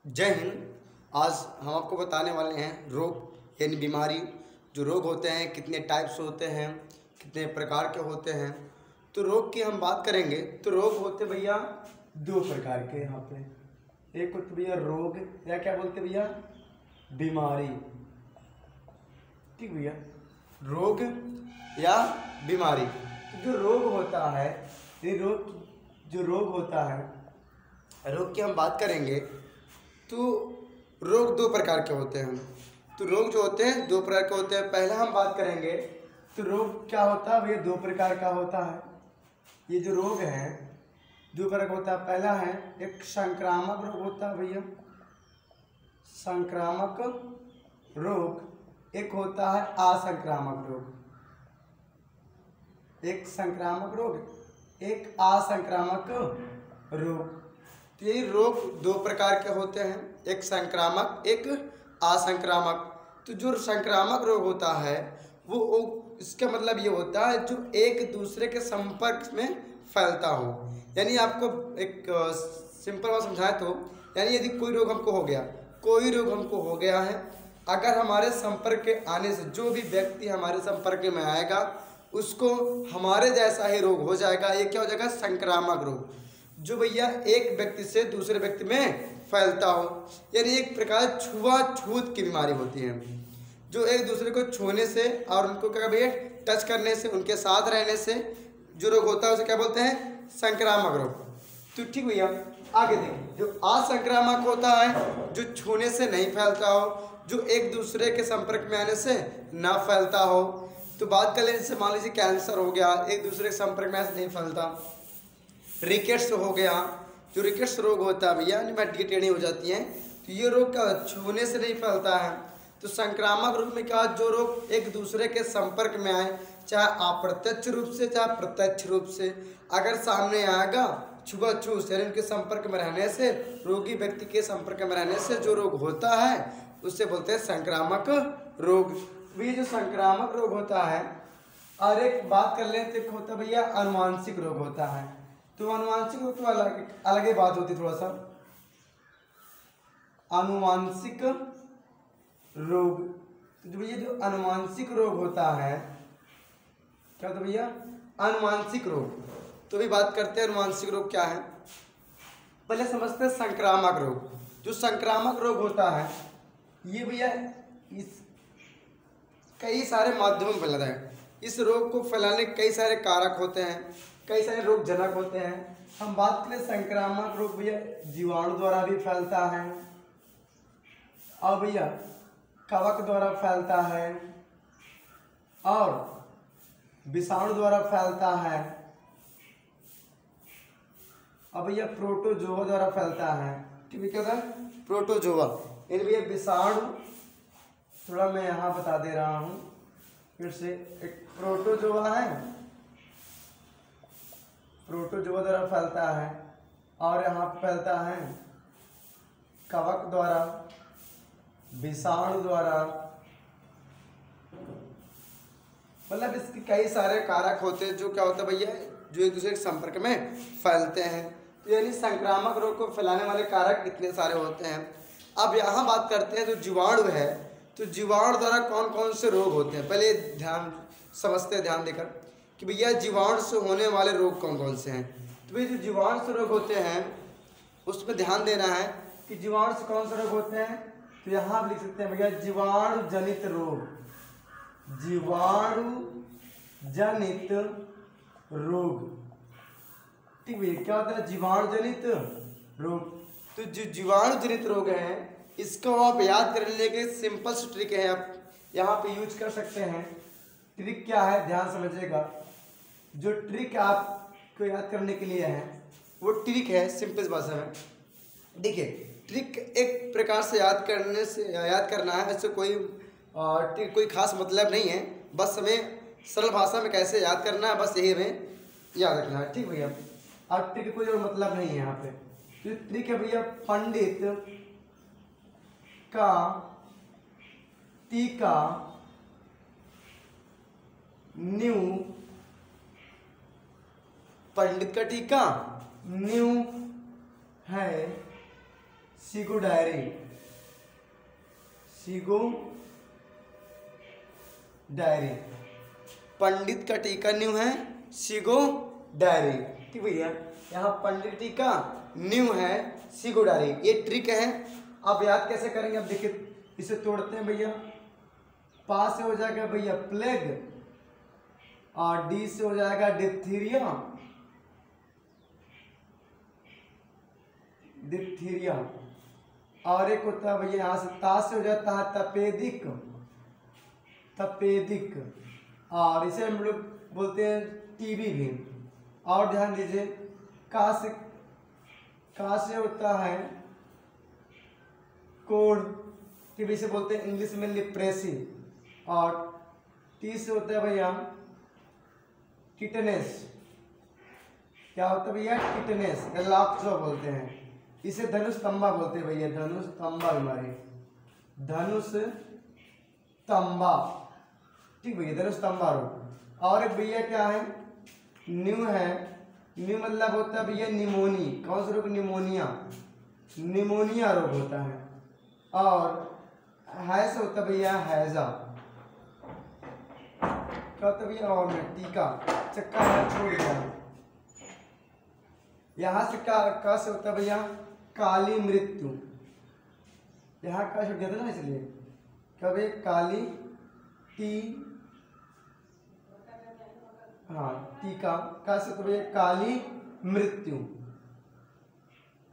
जय हिंद। आज हम आपको बताने वाले हैं रोग यानी बीमारी। जो रोग होते हैं कितने टाइप्स होते हैं, कितने प्रकार के होते हैं। तो रोग की हम बात करेंगे तो रोग होते भैया दो प्रकार के। यहाँ पे एक होते भैया रोग या क्या बोलते भैया बीमारी। ठीक भैया, रोग या बीमारी। तो जो रोग होता है ये रोग होता है, रोग की हम बात करेंगे तो रोग दो प्रकार के होते हैं। तो रोग जो होते हैं दो प्रकार के होते हैं। पहले हम बात करेंगे तो रोग क्या होता है भैया, दो प्रकार का होता है। ये जो रोग है दो प्रकार का होता है। पहला है एक संक्रामक रोग होता है भैया, संक्रामक रोग। एक होता है असंक्रामक रोग। एक संक्रामक रोग, एक असंक्रामक रोग। तो ये रोग दो प्रकार के होते हैं, एक संक्रामक एक असंक्रामक। तो जो संक्रामक रोग होता है वो इसका मतलब ये होता है जो एक दूसरे के संपर्क में फैलता हो। यानी आपको एक सिंपल बात समझाए तो यानी यदि कोई रोग हमको हो गया, कोई रोग हमको हो गया है, अगर हमारे संपर्क के आने से जो भी व्यक्ति हमारे संपर्क में आएगा उसको हमारे जैसा ही रोग हो जाएगा। ये क्या हो जाएगा, संक्रामक रोग। जो भैया एक व्यक्ति से दूसरे व्यक्ति में फैलता हो, यानी एक प्रकार छुआछूत की बीमारी होती है। जो एक दूसरे को छूने से और उनको क्या भैया टच करने से, उनके साथ रहने से जो रोग होता है उसे क्या बोलते हैं, संक्रामक रोग। तो ठीक भैया, आगे देखिए जो असंक्रामक होता है जो छूने से नहीं फैलता हो, जो एक दूसरे के संपर्क में आने से ना फैलता हो। तो बात कर लें जैसे मान लीजिए कैंसर हो गया, एक दूसरे के संपर्क में ऐसे नहीं फैलता। रिकेट्स हो गया, जो रिकेट्स रोग होता है भैया हड्डियाँ टेढ़ी हो जाती हैं, तो ये रोग क्या छूने से नहीं फैलता है। तो संक्रामक रोग में क्या, जो रोग एक दूसरे के संपर्क में आए, चाहे अप्रत्यक्ष रूप से चाहे प्रत्यक्ष रूप से, अगर सामने आएगा छुआछूत यानी उनके संपर्क में रहने से, रोगी व्यक्ति के संपर्क में रहने से जो रोग होता है उससे बोलते हैं संक्रामक रोग। ये जो संक्रामक रोग होता है, और एक बात कर लें तो एक होता है भैया अनुवांशिक रोग होता है। तो अनुवांशिक रोग तो अलग ही बात होती है थोड़ा सा। अनुवांशिक रोग, तो भैया जो अनुवांशिक रोग होता है क्या होता है भैया, अनुवांशिक रोग। तो भी बात करते हैं अनुवांशिक रोग क्या है। पहले समझते हैं संक्रामक रोग। जो संक्रामक रोग होता है ये भैया इस कई सारे माध्यमों में फैलता है। इस रोग को फैलाने के कई सारे कारक होते हैं, कई सारे रोगजनक होते हैं। हम बात करें संक्रामक रोग भैया जीवाणु द्वारा भी फैलता है, और भैया कवक द्वारा फैलता है, और विषाणु द्वारा फैलता है, और भैया प्रोटोजोआ द्वारा फैलता है। ठीक है, क्या होता है प्रोटोजोआ, यानी भैया विषाणु। थोड़ा मैं यहाँ बता दे रहा हूँ फिर से। एक प्रोटोजोआ है, प्रोटोजोआ द्वारा फैलता है, और यहाँ फैलता है कवक द्वारा, विषाणु द्वारा। मतलब इसके कई सारे कारक होते हैं जो क्या होता है भैया जो एक दूसरे के संपर्क में फैलते हैं। तो यानी संक्रामक रोग को फैलाने वाले कारक इतने सारे होते हैं। अब यहाँ बात करते हैं जो जीवाणु है, तो जीवाणु द्वारा कौन कौन से रोग होते हैं पहले ध्यान समझते हैं, ध्यान देकर कि भैया जीवाणु से होने वाले रोग कौन कौन से हैं। तो भैया जो जीवाणु से रोग होते हैं उसमें ध्यान देना है कि जीवाणु से कौन से रोग होते हैं। तो यहाँ आप लिख सकते हैं भैया जीवाणु जनित रोग, जीवाणु जनित रोग। ठीक भैया, क्या होता है जीवाणु जनित रोग। तो जो जीवाणु जनित रोग है इसको आप याद करने के सिंपल सी ट्रिक है, आप यहाँ पे यूज कर सकते हैं। ट्रिक क्या है ध्यान समझिएगा। जो ट्रिक आपको याद करने के लिए है वो ट्रिक है सिंपल भाषा में। देखिए ट्रिक एक प्रकार से याद करना है, ऐसे कोई खास मतलब नहीं है, बस हमें सरल भाषा में कैसे याद करना है बस यही हमें याद रखना है। ठीक भैया, अब ट्रिक कोई और मतलब नहीं है यहाँ पे। तो ट्रिक है भैया पंडित का टीका न्यू, पंडित का टीका न्यू है सिगु डायरी, सिगु डायरी। पंडित का टीका न्यू है सिगो डायरी। ठीक भैया, यहाँ पंडित टीका न्यू है सिगो डायरी। ये ट्रिक है। अब याद कैसे करेंगे? अब देखिए, इसे तोड़ते हैं भैया। पा से हो जाएगा भैया प्लेग, और डी से हो जाएगा डिप्थीरिया, डिप्थीरिया। और एक होता है भैया यहाँ से ता से हो जाता है तपेदिक, तपेदिक। और इसे हम लोग बोलते हैं टीबी भी। और ध्यान दीजिए, का से होता है कोड, टीबी से बोलते हैं इंग्लिश में लिप्रेसी। और टी से होता है भैया टिटनेस। क्या होता है भैया? टिटनेस या लॉकजॉ बोलते हैं। इसे धनुष तंबा बोलते हैं भैया, धनुष तंबा बीमारी, धनुष तंबा। ठीक भैया, धनुष तंबा रोग। और एक भैया क्या है? न्यू है। न्यू मतलब होता है भैया निमोनी। कौन सा रोग? निमोनिया, निमोनिया रोग होता है। और है से होता है भैया हैजा। क्या होता है भैया? और में टीका चक्का है छोड़ दिया। यहाँ से का से होता है भैया काली मृत्यु। यहाँ का छूट गया था ना, इसलिए क्या भैया? काली टी, हाँ टीका। का से तो भैया काली मृत्यु।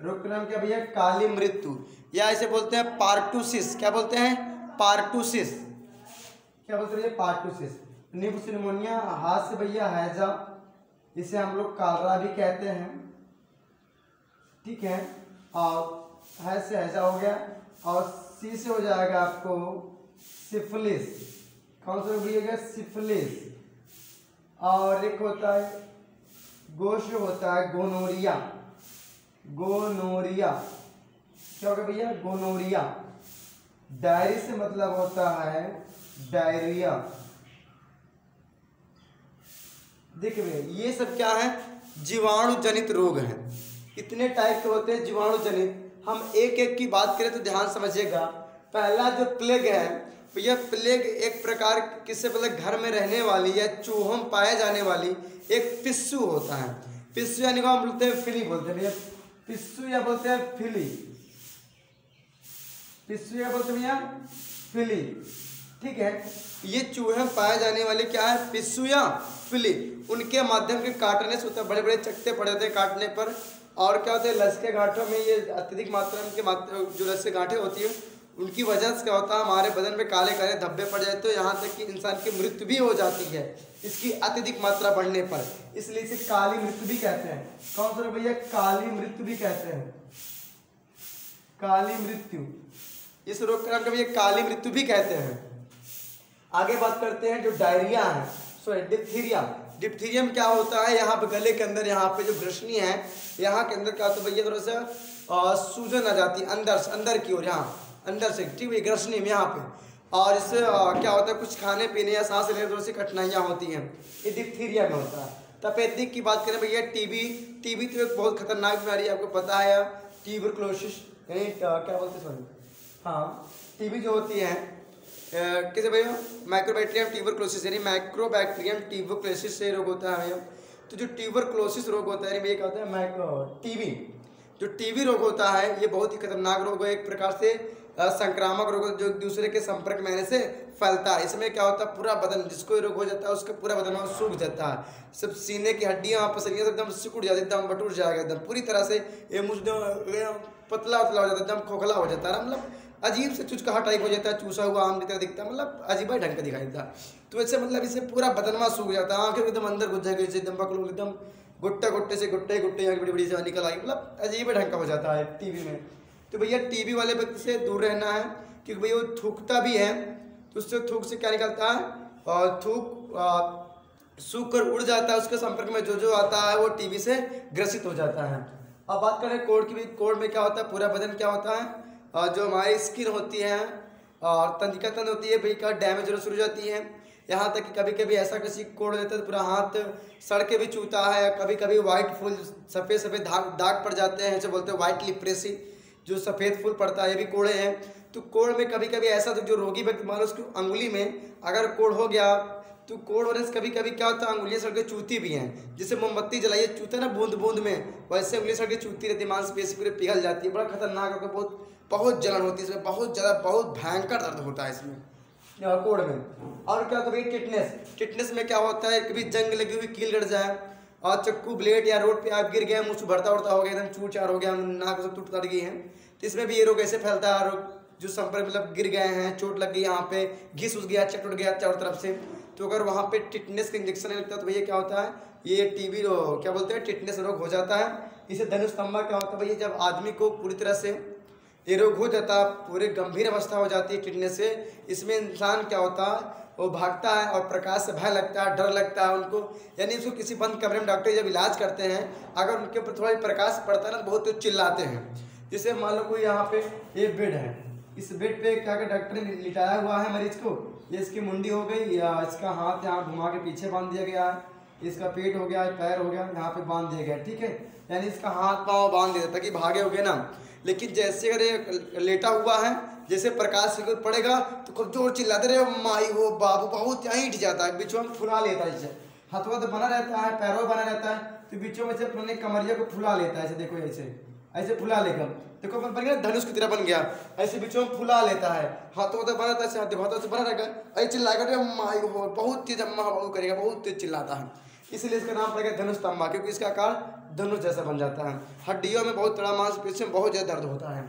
रोग का नाम क्या भैया? काली मृत्यु, या इसे बोलते हैं पार्टूसिस। क्या बोलते हैं? पार्टूसिस। क्या बोलते हैं भैया? पार्टूसिस। निम्स निमोनिया। हाथ से भैया हैजा, इसे हम लोग कालरा भी कहते हैं। ठीक है, और है से हैजा हो गया। और सी से हो जाएगा आपको सिफिलिस। कौन सा रोग भैया? सिफिलिस। और एक होता है गोश, होता है गोनोरिया, गोनोरिया। क्या होगा भैया? गोनोरिया। डायरी से मतलब होता है डायरिया। देखिए भैया, ये सब क्या है? जीवाणु जनित रोग हैं। इतने टाइप के होते हैं जीवाणु जनित। हम एक एक की बात करें तो ध्यान समझिएगा। पहला जो प्लेग है भैया, प्लेग एक प्रकार किसी मतलब घर में रहने वाली या चूहों में पाए जाने वाली एक पिस्सू होता है। पिस्सू यानी को हम बोलते हैं फिली, बोलते हैं भैया पिस्सू, या बोलते हैं फिली। पिस्सू या बोलते हैं भैया फिली। ठीक है, ये चूहे में पाए जाने वाले क्या है? पिस्सू या फिली। उनके माध्यम के काटने से होता है, बड़े बड़े चकते पड़ जाते हैं काटने पर। और क्या होता है? लसके गांठों में ये अत्यधिक मात्रा में जो लसके गांठें होती है, उनकी वजह से क्या होता है? हमारे बदन में काले काले धब्बे पड़ जाते हैं, यहाँ तक कि इंसान की मृत्यु भी हो जाती है इसकी अत्यधिक मात्रा बढ़ने पर। इसलिए इसे काली मृत्यु भी कहते हैं। कौन सा भैया? काली मृत्यु भी कहते हैं, काली मृत्यु। इस रोग का नाम भैया काली मृत्यु भी कहते हैं। आगे बात करते हैं जो डायरिया है, सॉरी डिप्थीरिया। डिप्थीरिया में क्या होता है? यहाँ पे गले के अंदर, यहाँ पे जो ग्रसनी है, यहाँ के अंदर क्या होता है भैया? थोड़ा सा सूजन आ जाती है अंदर से, अंदर की ओर, यहाँ अंदर से। ठीक है, ग्रसनी में यहाँ पे। और इससे क्या होता है? कुछ खाने पीने या सांस लेने थोड़ी सी कठिनाइयाँ होती हैं। ये डिप्थीरिया में होता है। तपेदिक की बात करें भैया, टीबी। टीबी तो एक बहुत खतरनाक बीमारी है, आपको पता है। ट्यूबरक्लोसिस यानी क्या बोलते हैं, सॉरी, हाँ टीबी जो होती है कैसे भैया? माइक्रोबैक्टीरियम ट्यूबरक्लोसिस, यानी माइक्रोबैक्टीरियम ट्यूबरक्लोसिस से रोग होता है भैया। तो जो ट्यूबरक्लोसिस रोग होता है भैया, क्या होता है? टीबी। जो टीबी रोग होता है ये बहुत ही खतरनाक रोग है, एक प्रकार से संक्रामक रोग जो एक दूसरे के संपर्क में आने से फैलता है। इसमें क्या होता है? पूरा बदन, जिसको रोग हो जाता है उसका पूरा बदन वहाँ सूख जाता है। सब सीने की हड्डियाँ पसलियाँ एकदम सिकुड़ जाती है, एकदम बटूर जाएगा एकदम पूरी तरह से। ये मुझ पतला उतला हो जाता है, एकदम खोखला हो जाता है, मतलब अजीब से चुचकाहा टाइप हो जाता है, चूसा हुआ आम की तरह दिखता है, मतलब अजीब ही ढंग का दिखाई देता है। तो ऐसे मतलब इसे पूरा बदनमा सूख जाता है, आंखें एकदम अंदर घुस जाएगी, एकदम पकड़ एकदम गुट्टे गुट्टे से गुट्टे गुट्टे आँख बड़ी बड़ी से निकल आई, मतलब अजीब ढंग का हो जाता है टीबी में। तो भैया टीबी वाले व्यक्ति से दूर रहना है, क्योंकि भैया वो थूकता भी है, तो उससे थूक से क्या निकलता है? और थूक सूख कर उड़ जाता है, उसके संपर्क में जो जो आता है वो टीबी से ग्रसित हो जाता है। अब बात करें कोढ़ की भी। कोढ़ में क्या होता है? पूरा बदन क्या होता है? जो हमारी स्किन होती है और तंत्रिका तंत्र होती है भैया, डैमेज होना शुरू हो जाती है। यहाँ तक कि कभी कभी ऐसा किसी कोढ़ देता है तो पूरा हाथ सड़ के भी चूता है, कभी कभी वाइट फुल सफ़ेद सफ़ेद दाग पड़ जाते हैं, जो बोलते हैं वाइट लिप्रेसी। जो सफ़ेद फूल पड़ता है, ये भी कोढ़े हैं। तो कोढ़ में कभी कभी ऐसा तो जो रोगी व्यक्ति मान लो उसकी अंगुली में अगर कोढ़ हो गया तो कोढ़ होने से कभी कभी क्या होता है, अंगुलियाँ सड़ के चूती भी हैं। जैसे मोमबत्ती जलाइए चूते ना बूंद बूंद में, वैसे उंगली सड़ के चूती रहती है, मांसपेशी पूरे पिघल जाती है, बड़ा खतरनाक होकर बहुत बहुत जलन होती है इसमें, बहुत ज़्यादा बहुत भयंकर दर्द होता है इसमें कोढ़ में। और क्या कभी टिटनेस में क्या होता है, कभी जंग लगी हुई कील गड़ जाए और चक्कू ब्लेड या रोड पे आप गिर गए, मुँह भरता उड़ता हो गया, एकदम चूर चार हो गया, नाक सब टूट गई है, तो इसमें भी ये रोग ऐसे फैलता है। रोग जो संपर्क मतलब गिर गए हैं, चोट लग गई, यहाँ पे घिस उस गया, चट उठ गया चारों तरफ से, तो अगर वहाँ पे टिटनेस का इंजेक्शन नहीं लगता तो भैया क्या होता है, ये टीबी क्या बोलते हैं, टिटनेस रोग हो जाता है। इसे धनुस्तंभा क्या होता है भैया, जब आदमी को पूरी तरह से ये रोग हो जाता है, पूरे गंभीर अवस्था हो जाती है टिटनेस से, इसमें इंसान क्या होता है, वो भागता है और प्रकाश से भय लगता है, डर लगता है उनको, यानी उसको किसी बंद कमरे में डॉक्टर जब इलाज करते हैं अगर उनके ऊपर थोड़ा प्रकाश पड़ता है ना तो बहुत चिल्लाते हैं। जैसे मान लो कोई यहाँ पे ये बेड है, इस बेड पे क्या कर डॉक्टर ने लिटाया हुआ है मरीज को, ये इसकी मुंडी हो गई या इसका हाथ यहाँ घुमा के पीछे बांध दिया गया है, इसका पेट हो गया, पैर हो गया, यहाँ पे बांध दिया गया, ठीक है, यानी इसका हाथ पाँव बांध दिया ताकि भागे हो गए ना। लेकिन जैसे अगर ये लेटा हुआ है, जैसे प्रकाश से पड़ेगा तो खूब जोर चिल्लाते रहे माई हो बाबू, बहुत यहाँ ईट जाता है, बीचों में फुला लेता है, इसे हाथों तो बना रहता है, पैरों बना रहता है, तो बीचों में से अपने कमरिया को फुला लेता है, ऐसे देखो ऐसे फुला लेगा, देखो बन गया धनुष की तरह बन गया, ऐसे बीचों में फुला लेता है, हाथों तो बना रहता है, हाथों से बना रहेगा, ऐसे चिल्लाएगा माई हो, बहुत तेज अम्मा बाबू करेगा, बहुत तेज चिल्लाता है, इसलिए इसका नाम पड़ेगा धनुस्तंभा, क्योंकि इसका आकार धनुष जैसा बन जाता है। हड्डियों में बहुत तड़ा, मांसपेशियों में बहुत ज़्यादा दर्द होता है।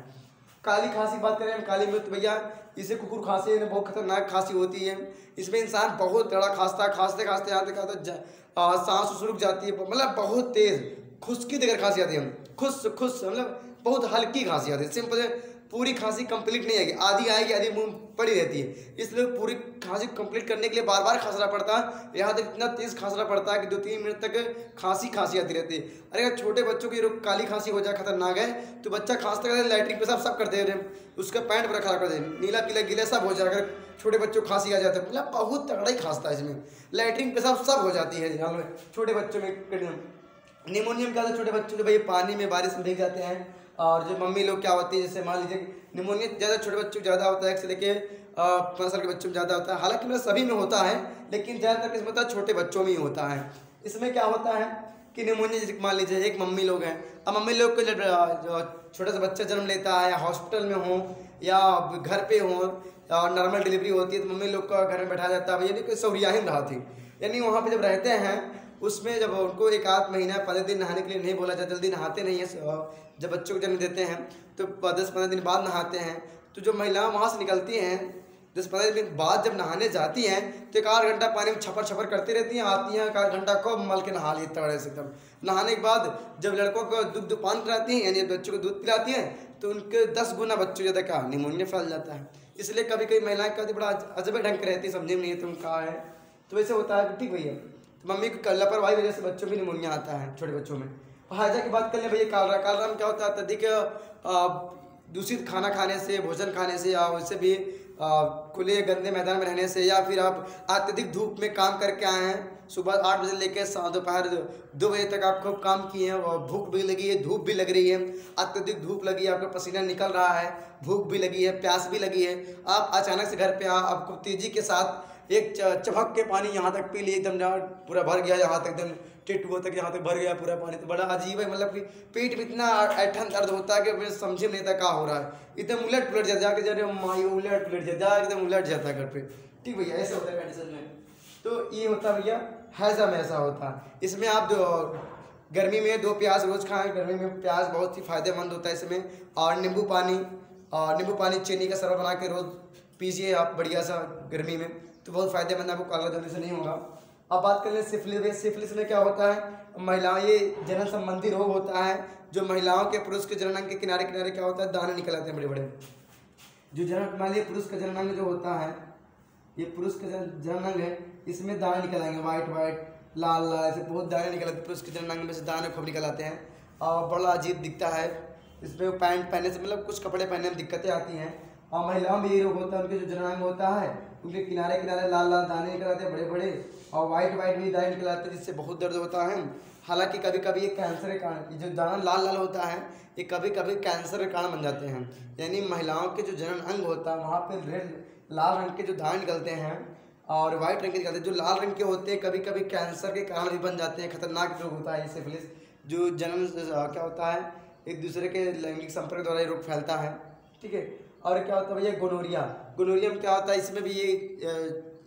काली खांसी बात करें हम, काली मृत भैया, इसे कुकुर खांसी है, बहुत खतरनाक खांसी होती है, इसमें इंसान बहुत तड़ा खांसता है, खांसते खांसते यहाँ तक आता सांस रुक जाती है, मतलब बहुत तेज खुश्की देकर खांसी आती है, खुश मतलब बहुत हल्की खांसी आती है, सिंपल पूरी खांसी कंप्लीट नहीं आएगी, आधी आएगी आधी मुंह पड़ी रहती है, इसलिए पूरी खांसी कंप्लीट करने के लिए बार बार खांसना पड़ता है, यहाँ तक इतना तेज खांसना पड़ता है कि 2-3 मिनट तक खांसी आती रहती है। अरे अगर छोटे बच्चों की काली खांसी हो जाए खतरनाक है, तो बच्चा खांसते करते लैट्रिन पेशाब सब कर दे, उसका पैंट पर खड़ा कर दे, नीला पीला गीला सब हो जाए, अगर छोटे बच्चों को खांसी आ जाता है, मतलब बहुत तगड़ा ही खांसता है इसमें, लैट्रिन पेशाब सब हो जाती है छोटे बच्चों में। निमोनियम क्या होता है, छोटे बच्चों जो भाई पानी में बारिश में भीग जाते हैं, और जो मम्मी लोग क्या होती है, जैसे मान लीजिए निमोनिया ज़्यादा छोटे बच्चों को ज़्यादा होता है, एक से लेके 5 साल के बच्चों में ज़्यादा होता है, हालांकि मतलब सभी में होता है, लेकिन ज़्यादातर इसमें होता है छोटे बच्चों में ही होता है। इसमें क्या होता है कि निमोनिया जैसे मान लीजिए एक मम्मी लोग हैं, अब मम्मी लोग को जब छोटा सा बच्चा जन्म लेता है, या हॉस्पिटल में हो या घर पे हो और नॉर्मल डिलीवरी होती है, तो मम्मी लोग का घर में बैठा जाता है, यानी कि सौरियाहिन रहा थी, यानी वहाँ पे जब रहते हैं उसमें जब उनको 1-8 महीना 15 दिन नहाने के लिए नहीं बोला जाता, जल्दी नहाते नहीं है, जब बच्चों को जन्म देते हैं तो 10-15 दिन बाद नहाते हैं, तो जो महिलाएं वहाँ से निकलती हैं 10-15 दिन बाद जब नहाने जाती हैं तो 1-8 घंटा पानी में छपर करती रहती हैं, आती हैं 1-8 घंटा को मल के नहा लेती तगड़े से एकदम। नहाने के बाद जब लड़कों को दूध पान कराती हैं, यानी बच्चों को दूध पिलाती हैं, तो उनके 10 गुना बच्चों ज़्यादा क्या निमोनिया फैल जाता है। इसलिए कभी कभी महिलाएं कहती बड़ा अजब ढंग के रहती है, समझे में नहीं है तुम कहा है, तो वैसे होता है ठीक भैया। तो मम्मी को लापरवाही वजह से बच्चों में निमोनिया आता है, छोटे बच्चों में। हाजा की बात कर ले भैया, कालरा में क्या होता है, अत्यधिक दूषित खाना खाने से, भोजन खाने से, या उससे भी खुले गंदे मैदान में रहने से, या फिर आप अत्यधिक धूप में काम करके आए हैं, सुबह 8 बजे लेके दोपहर 2 बजे तक आप खूब काम किए हैं, और भूख भी लगी है, धूप भी लग रही है, अत्यधिक धूप लगी है, आपका पसीना निकल रहा है, भूख भी लगी है, प्यास भी लगी है, आप अचानक से घर पे आपको तेजी के साथ एक चबक के पानी यहाँ तक पी लिए, एकदम जहाँ पूरा भर गया, यहाँ तक एकदम टिटुओं तक यहाँ तक भर गया पूरा पानी, तो बड़ा अजीब है, मतलब कि पेट में इतना ऐठन दर्द होता है कि मुझे समझे नहीं था क्या हो रहा है, एकदम उलट पुलट जाता है, जाके माई उलट पुलट जाता है, एकदम उलट जाता है घर पे, ठीक भैया, ऐसा होता है कंडीशन में। तो ये होता है भैया हैजा में ऐसा होता है। इसमें आप गर्मी में 2 प्याज रोज़ खाएं, गर्मी में प्याज बहुत ही फायदेमंद होता है इसमें, और नींबू पानी चीनी का शरबत बना के रोज़ पीजिए आप बढ़िया सा गर्मी में, तो बहुत फायदेमंद, आपको काला धोने से नहीं होगा। अब बात कर लें सिफिलिस। सिफिलिस में क्या होता है, महिलाओं, ये जनन संबंधी रोग होता है, जो महिलाओं के पुरुष के जननांग के किनारे किनारे क्या होता है, दाने निकल आते हैं बड़े बड़े। जो जनन मान लीजिए पुरुष का जननांग जो होता है, ये पुरुष का जननांग है, इसमें दाने निकल आएंगे, वाइट लाल ऐसे बहुत दाने निकल आते हैं, पुरुष के जननांग में से दाने खूब निकल आते हैं, और बड़ा अजीब दिखता है। इसमें पैंट पहनने से, मतलब कुछ कपड़े पहनने में दिक्कतें आती हैं। और महिलाओं में ये रोग होता है, उनके जो जननांग होता है उनके किनारे किनारे लाल दाने निकल आते हैं बड़े बड़े, और वाइट भी दाने निकल आते हैं, जिससे बहुत दर्द होता है। हालांकि कभी कभी ये कैंसर के कारण, ये जो दाना लाल लाल होता है ये कभी कभी कैंसर के कारण बन जाते हैं। यानी महिलाओं के जो जनन अंग होता है वहाँ पे रेड लाल रंग के जो दाने निकलते हैं और वाइट रंग के निकलते हैं। जो लाल रंग के होते हैं कभी कभी कैंसर के कारण भी बन जाते हैं। खतरनाक रोग होता है सिफिलिस, जो जनन क्या होता है एक दूसरे के लैंगिक संपर्क द्वारा ये रोग फैलता है। ठीक है। और क्या होता है भैया गोनोरिया। गोनोरिया में क्या होता है, इसमें भी ये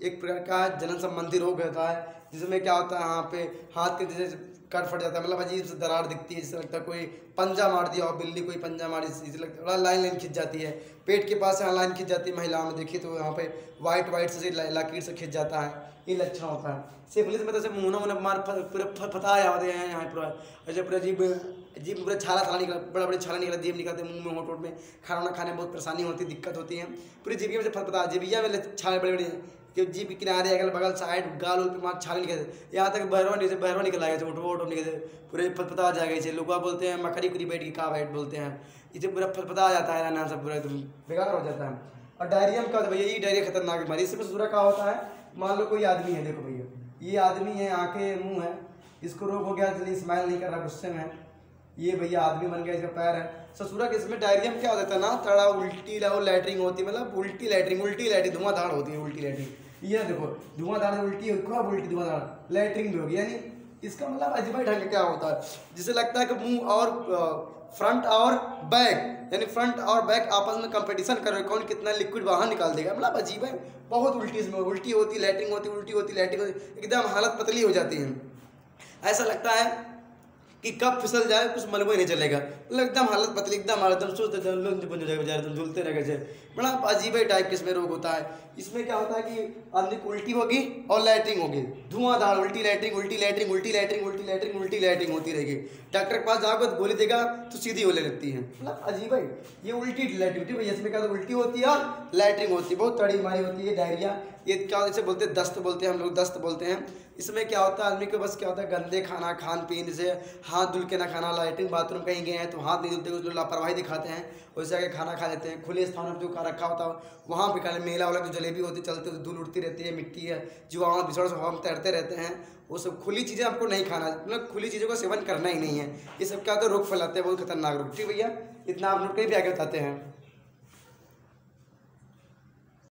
एक प्रकार का जनन संबंधी रोग होता है जिसमें क्या होता है यहाँ पे हाथ के जैसे कट फट जाता है, मतलब अजीब से दरार दिखती है, जिससे लगता है कोई पंजा मार दिया और बिल्ली कोई पंजा मारी, इसे लगता है बड़ा लाइन लाइन खिंच जाती है। पेट के पास यहाँ लाइन खिंच जाती है महिलाओं में, देखिए तो यहाँ पे वाइट वाइट से लकीर से खिंच जाता है, ये लक्षण होता है। सिफिलिस में तो ऐसे मुँह मुँह मार पूरे फता आते हैं यहाँ पूरा, ऐसे पूरा जीभ पूरा छाला छाला निकला, बड़ा बड़े छाला निकला, जीभ निकलते मुँह में होंठ में, खाना वाना खाने में बहुत परेशानी होती है, दिक्कत होती है। पूरी जीभिया में से फतफता, जीभिया में छाले बड़े बड़े कि जीभ के किनारे अगल बगल साइड गाल उल पे वहाँ छाले निकलते, यहाँ तक बहरवा निकल आएगा, ओटो निकलते पूरे फतफता आ जाएगा। इसे लोग बोलते हैं मकड़ी उकड़ी बैठ की का बैठ बोलते हैं, इसे पूरा फतफता आ जाता है ना, सब पूरा एकदम बेकार हो जाता है। और डायरिया में क्या होता है भैया, ये डायरिया खतरनाक बीमारी। इसमें ससुरा क्या होता है, मान लो कोई आदमी है, देखो भैया ये आदमी है, आंखें मुंह है, इसको रोग हो गया चलिए स्माइल नहीं कर रहा, गुस्से में है, ये भैया आदमी बन गया, इसका पैर है। ससुरा के इसमें डायरिया में क्या होता है ना, तड़ा उल्टी लैटरिंग होती है, मतलब उल्टी लैटरिंग धुआंधार होती है, उल्टी लैटरिंग। ये देखो धुआंधार उल्टी खूब उल्टी धुआंधार लैटरिंग भी होगी। यानी इसका मतलब अजीब ढंग क्या होता है, जिसे लगता है कि मुंह और फ्रंट और बैक, यानी फ्रंट और बैक आपस में कंपटीशन कर रहे, कौन कितना लिक्विड बाहर निकाल देगा, मतलब अजीब है बहुत। उल्टी इसमें उल्टी होती लैटरिंग होती, उल्टी होती लैटरिंग होती, एकदम हालत पतली हो जाती है। ऐसा लगता है कि कब फिसल जाए कुछ मालूम ही नहीं चलेगा, मतलब एकदम हालत पतली, एकदम एकदम सुस्त बन जाएगा, एकदम झूलते रहेगा जैसे, बड़ा अजीब टाइप के इसमें रोग होता है। इसमें क्या होता है कि आदमी को उल्टी होगी और लैटरिंग होगी, धुआंधार उल्टी लैटरिंग उल्टी लैटरिंग उल्टी लैटरिंग उल्टी लैटरिंग उल्टी लैटरिंग होती रहेगी। डॉक्टर के पास जाओगे तो गोली देगा तो सीधी होने लगती है, मतलब अजीब है ये उल्टी लैटरिंग भैया। इसमें क्या उल्टी होती है और लैटरिंग होती है, बहुत तड़ी बीमारी होती है डायरिया। ये क्या इसे बोलते हैं दस्त बोलते हैं, हम लोग दस्त बोलते हैं। इसमें क्या होता है आदमी को बस क्या होता है गंदे खाना खान पीन से, हाथ धुल के ना खाना, लैटरिन बाथरूम कहीं गए हैं तो हाथ नहीं धुलते, कुछ लोग लापरवाही दिखाते हैं, वैसे आके खाना खा लेते हैं। खुले स्थानों पर जो खा रखा होता है वहाँ पे खाने, मेला वाला जो जलेबी होती चलते धूल उड़ती रहती है, मिट्टी है, जीवाणु विषाणु सब हम तैरते रहते हैं, वो सब खुली चीज़ें आपको नहीं खाना, मतलब खुली चीज़ों का सेवन करना ही नहीं है। ये सब क्या होता है रोग फैलाते हैं, बहुत खतरनाक रोग। ठीक भैया, इतना आप लोग कहीं भी आगे बताते हैं।